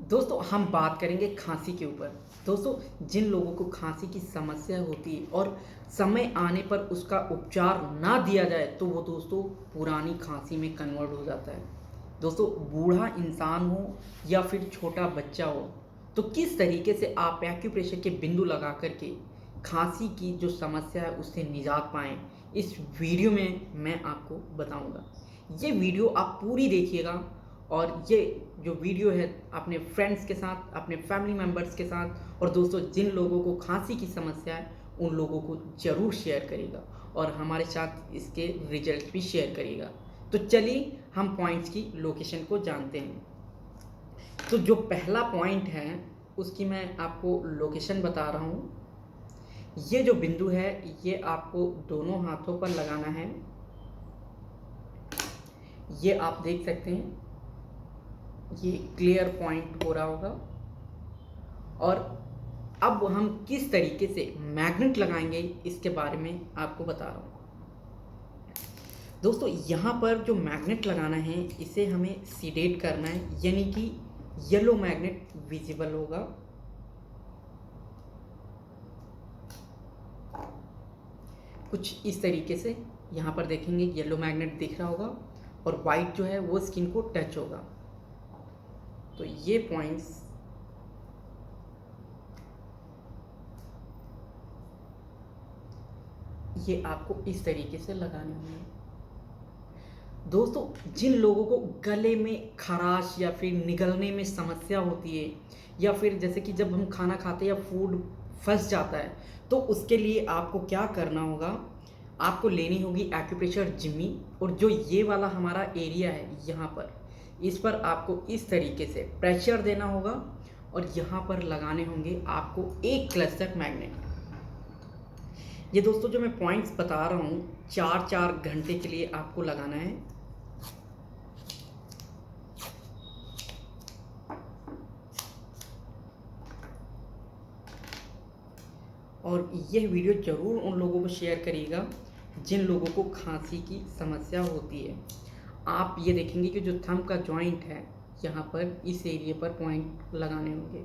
दोस्तों हम बात करेंगे खांसी के ऊपर। दोस्तों जिन लोगों को खांसी की समस्या होती है और समय आने पर उसका उपचार ना दिया जाए तो वो दोस्तों पुरानी खांसी में कन्वर्ट हो जाता है। दोस्तों बूढ़ा इंसान हो या फिर छोटा बच्चा हो तो किस तरीके से आप एक्यूप्रेशर के बिंदु लगा करके खांसी की जो समस्या है उससे निजात पाएँ, इस वीडियो में मैं आपको बताऊंगा। ये वीडियो आप पूरी देखिएगा और ये जो वीडियो है अपने फ्रेंड्स के साथ, अपने फैमिली मेम्बर्स के साथ और दोस्तों जिन लोगों को खांसी की समस्या है उन लोगों को ज़रूर शेयर करिएगा और हमारे साथ इसके रिजल्ट भी शेयर करिएगा। तो चलिए हम पॉइंट्स की लोकेशन को जानते हैं। तो जो पहला पॉइंट है उसकी मैं आपको लोकेशन बता रहा हूँ। ये जो बिंदु है ये आपको दोनों हाथों पर लगाना है। ये आप देख सकते हैं, ये क्लियर पॉइंट हो रहा होगा। और अब हम किस तरीके से मैग्नेट लगाएंगे इसके बारे में आपको बता रहा हूँ। दोस्तों यहाँ पर जो मैग्नेट लगाना है इसे हमें सीडेट करना है, यानी कि येलो मैग्नेट विजिबल होगा। कुछ इस तरीके से यहाँ पर देखेंगे येलो मैग्नेट दिख रहा होगा और वाइट जो है वो स्किन को टच होगा। तो ये पॉइंट्स ये आपको इस तरीके से लगाने होंगे। दोस्तों जिन लोगों को गले में खराश या फिर निगलने में समस्या होती है या फिर जैसे कि जब हम खाना खाते हैं या फूड फंस जाता है तो उसके लिए आपको क्या करना होगा, आपको लेनी होगी एक्यूप्रेशर जिम्मी और जो ये वाला हमारा एरिया है यहाँ पर, इस पर आपको इस तरीके से प्रेशर देना होगा और यहाँ पर लगाने होंगे आपको एक क्लस्टर मैग्नेट। ये दोस्तों जो मैं पॉइंट्स बता रहा हूँ 4-4 घंटे के लिए आपको लगाना है। और यह वीडियो ज़रूर उन लोगों को शेयर करिएगा जिन लोगों को खांसी की समस्या होती है। आप ये देखेंगे कि जो थंब का जॉइंट है यहाँ पर इस एरिया पर पॉइंट लगाने होंगे।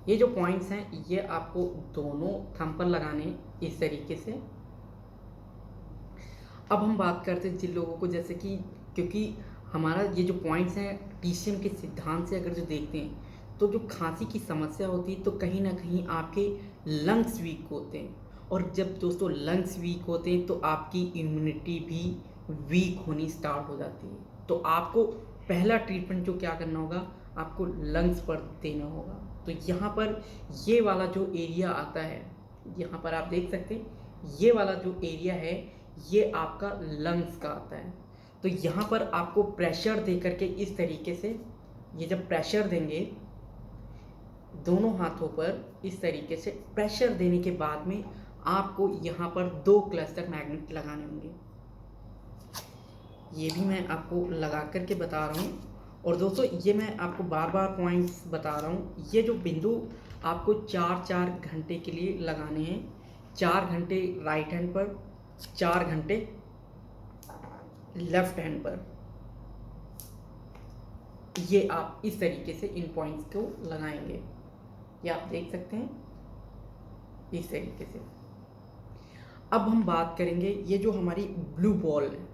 ये जो पॉइंट्स हैं ये आपको दोनों थंब पर लगाने इस तरीके से। अब हम बात करते हैं जिन लोगों को जैसे कि, क्योंकि हमारा ये जो पॉइंट्स हैं टीसीएम के सिद्धांत से अगर जो देखते हैं तो जो खांसी की समस्या होती है तो कहीं ना कहीं आपके लंग्स वीक होते हैं और जब दोस्तों लंग्स वीक होते हैं तो आपकी इम्यूनिटी भी वीक होनी स्टार्ट हो जाती है। तो आपको पहला ट्रीटमेंट जो क्या करना होगा, आपको लंग्स पर देना होगा। तो यहाँ पर ये वाला जो एरिया आता है यहाँ पर आप देख सकते हैं, ये वाला जो एरिया है ये आपका लंग्स का आता है। तो यहाँ पर आपको प्रेशर दे करके इस तरीके से, ये जब प्रेशर देंगे दोनों हाथों पर इस तरीके से प्रेशर देने के बाद में आपको यहाँ पर 2 क्लस्टर मैग्नेट लगाने होंगे। ये भी मैं आपको लगा करके बता रहा हूँ। और दोस्तों ये मैं आपको बार बार पॉइंट्स बता रहा हूँ, ये जो बिंदु आपको 4-4 घंटे के लिए लगाने हैं। 4 घंटे राइट हैंड पर, 4 घंटे लेफ्ट हैंड पर। ये आप इस तरीके से इन पॉइंट्स को लगाएंगे, ये आप देख सकते हैं इस तरीके से। अब हम बात करेंगे ये जो हमारी ब्लू बॉल है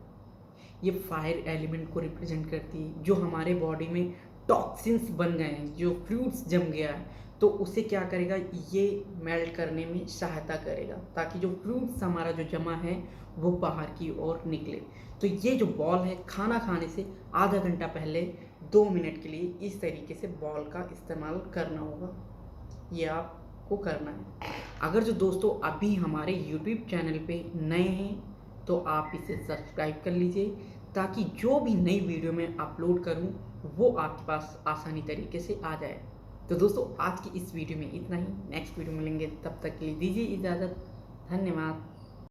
ये फायर एलिमेंट को रिप्रेजेंट करती है। जो हमारे बॉडी में टॉक्सिन्स बन गए हैं, जो फ्लूइड्स जम गया है तो उसे क्या करेगा, ये मेल्ट करने में सहायता करेगा ताकि जो फ्लूइड्स हमारा जो जमा है वो बाहर की ओर निकले। तो ये जो बॉल है खाना खाने से आधा घंटा पहले 2 मिनट के लिए इस तरीके से बॉल का इस्तेमाल करना होगा, ये आपको करना है। अगर जो दोस्तों अभी हमारे YouTube चैनल पे नए हैं तो आप इसे सब्सक्राइब कर लीजिए ताकि जो भी नई वीडियो मैं अपलोड करूं वो आपके पास आसानी तरीके से आ जाए। तो दोस्तों आज की इस वीडियो में इतना ही, नेक्स्ट वीडियो मिलेंगे, तब तक के लिए दीजिए इजाज़त। धन्यवाद।